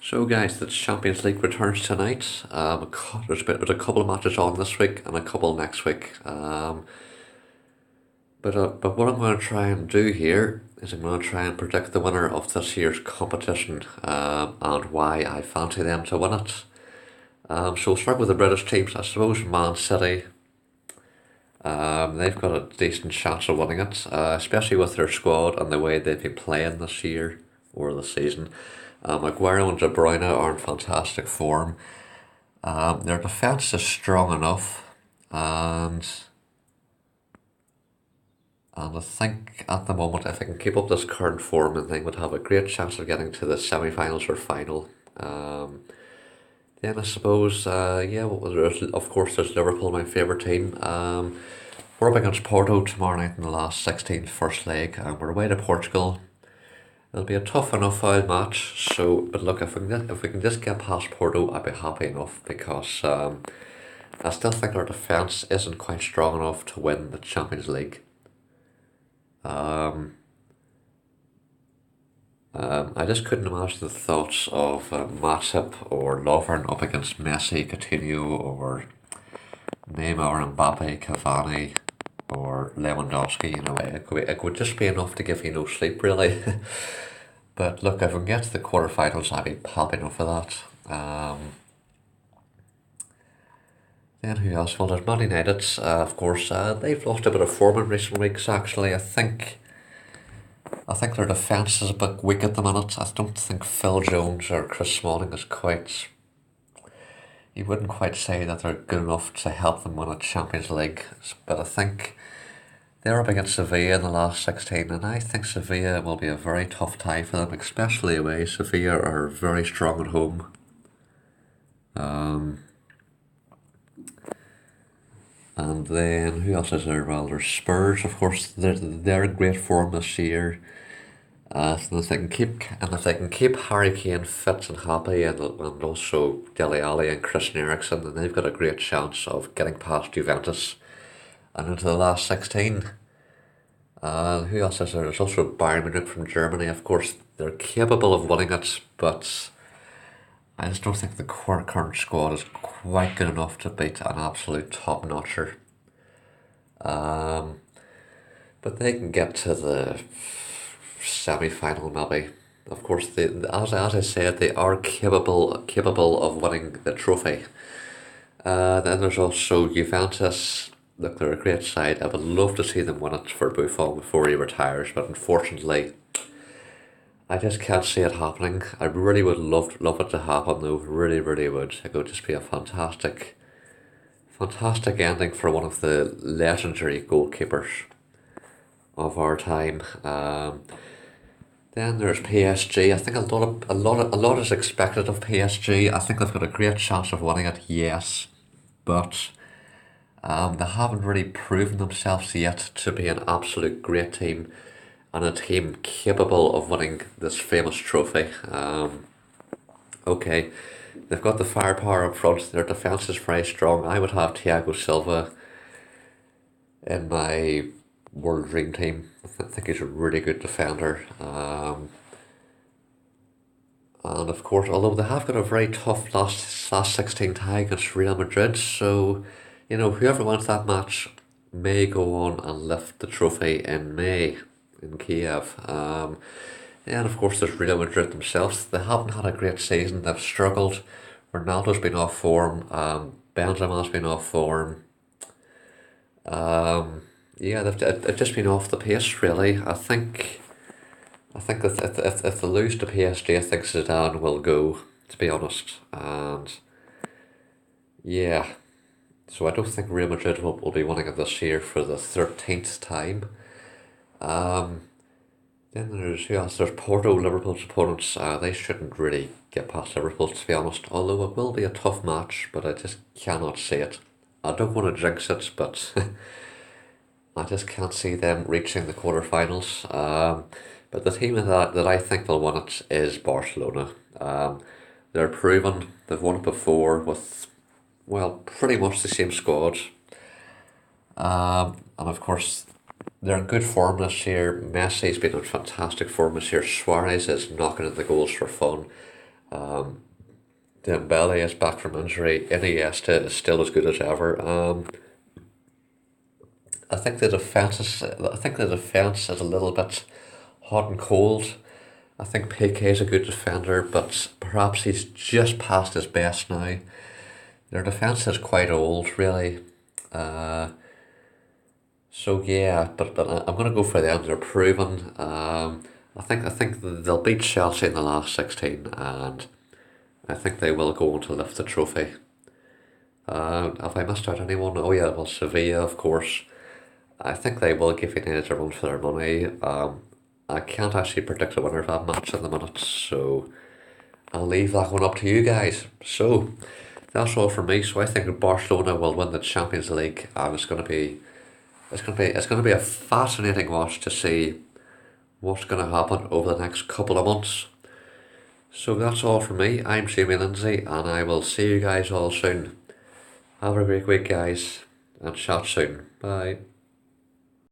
So, guys, the Champions League returns tonight. There's a couple of matches on this week and a couple next week. But what I'm going to try and do here is I'm going to try and predict the winner of this year's competition and why I fancy them to win it. So we'll start with the British teams. I suppose Man City. They've got a decent chance of winning it, especially with their squad and the way they've been playing this year or this season. Aguero and De Bruyne are in fantastic form. Their defence is strong enough, and I think at the moment, if they can keep up this current form, then they would have a great chance of getting to the semi-finals or final. Then I suppose, of course, there's Liverpool, my favourite team. We're up against Porto tomorrow night in the last 16th first leg, and we're away to Portugal. It'll be a tough enough match. So, but look, if we can just get past Porto, I'd be happy enough because I still think our defence isn't quite strong enough to win the Champions League. I just couldn't imagine the thoughts of Matip or Lovren up against Messi, Coutinho, or Neymar, Mbappe, Cavani, or Lewandowski. It would just be enough to give you no sleep, really. But look, if we can get to the quarterfinals, I'd be happy enough for that. Then who else? Well, there's Man United, of course. They've lost a bit of form in recent weeks, actually. I think their defence is a bit weak at the minute. I don't think Phil Jones or Chris Smalling is quite. You wouldn't quite say that they're good enough to help them win a Champions League, but I think they're up against Sevilla in the last 16, and I think Sevilla will be a very tough tie for them, especially away. Sevilla are very strong at home. And then who else is there? Well, there's Spurs, of course. They're in great form this year. So if they can keep Harry Kane fit and happy, and also Dele Alli and Christian Eriksen, then they've got a great chance of getting past Juventus and into the last 16. Who else is there? There's also Bayern Munich from Germany. Of course, they're capable of winning it, but I just don't think the current squad is quite good enough to beat an absolute top-notcher. But they can get to the semi-final maybe. Of course, as I said, they are capable of winning the trophy. Then there's also Juventus. Look, they're a great side. I would love to see them win it for Buffon before he retires, but unfortunately, I just can't see it happening. I really would love it to happen though. Really, really would. It would just be a fantastic ending for one of the legendary goalkeepers of our time. Then there's PSG. I think a lot is expected of PSG. I think they've got a great chance of winning it, yes, but they haven't really proven themselves yet to be an absolute great team and a team capable of winning this famous trophy. Okay, they've got the firepower up front. Their defense is very strong. I would have Thiago Silva in my world dream team. I think he's a really good defender. And of course, although they have got a very tough last 16 tie against Real Madrid, so whoever wins that match may go on and lift the trophy in May in Kiev. And of course, there's Real Madrid themselves. They haven't had a great season. They've struggled. Ronaldo's been off form. Benzema's been off form. Yeah, they've just been off the pace, really. I think that if they lose to PSG, I think Zidane will go, to be honest. And yeah, so I don't think Real Madrid will be winning it this year for the 13th time. Then there's who else? There's Porto, Liverpool's opponents. They shouldn't really get past Liverpool, to be honest. Although it will be a tough match, but I just cannot see it. I don't want to jinx it, but I just can't see them reaching the quarterfinals. But the team that I think will win it is Barcelona. They're proven. They've won it before with, well, pretty much the same squad. And of course, they're in good form this year. Messi's been in fantastic form this year. Suarez is knocking in the goals for fun. Dembele is back from injury. Iniesta is still as good as ever. I think the defense is a little bit hot and cold. I think Piqué is a good defender, but perhaps he's just past his best now. Their defense is quite old, really. Uh, so yeah, but I'm gonna go for them. They're proven. I think they'll beat Chelsea in the last 16, and I think they will go on to lift the trophy. Have I missed out anyone? Oh yeah, well Sevilla, of course. I think they will give United a run for their money. I can't actually predict the winner of that match at the minute, so I'll leave that one up to you guys. So that's all from me. So I think Barcelona will win the Champions League, and it's gonna be a fascinating watch to see what's gonna happen over the next couple of months. So that's all from me. I'm Jamie Lindsay, and I will see you guys all soon. Have a great week, guys, and chat soon. Bye.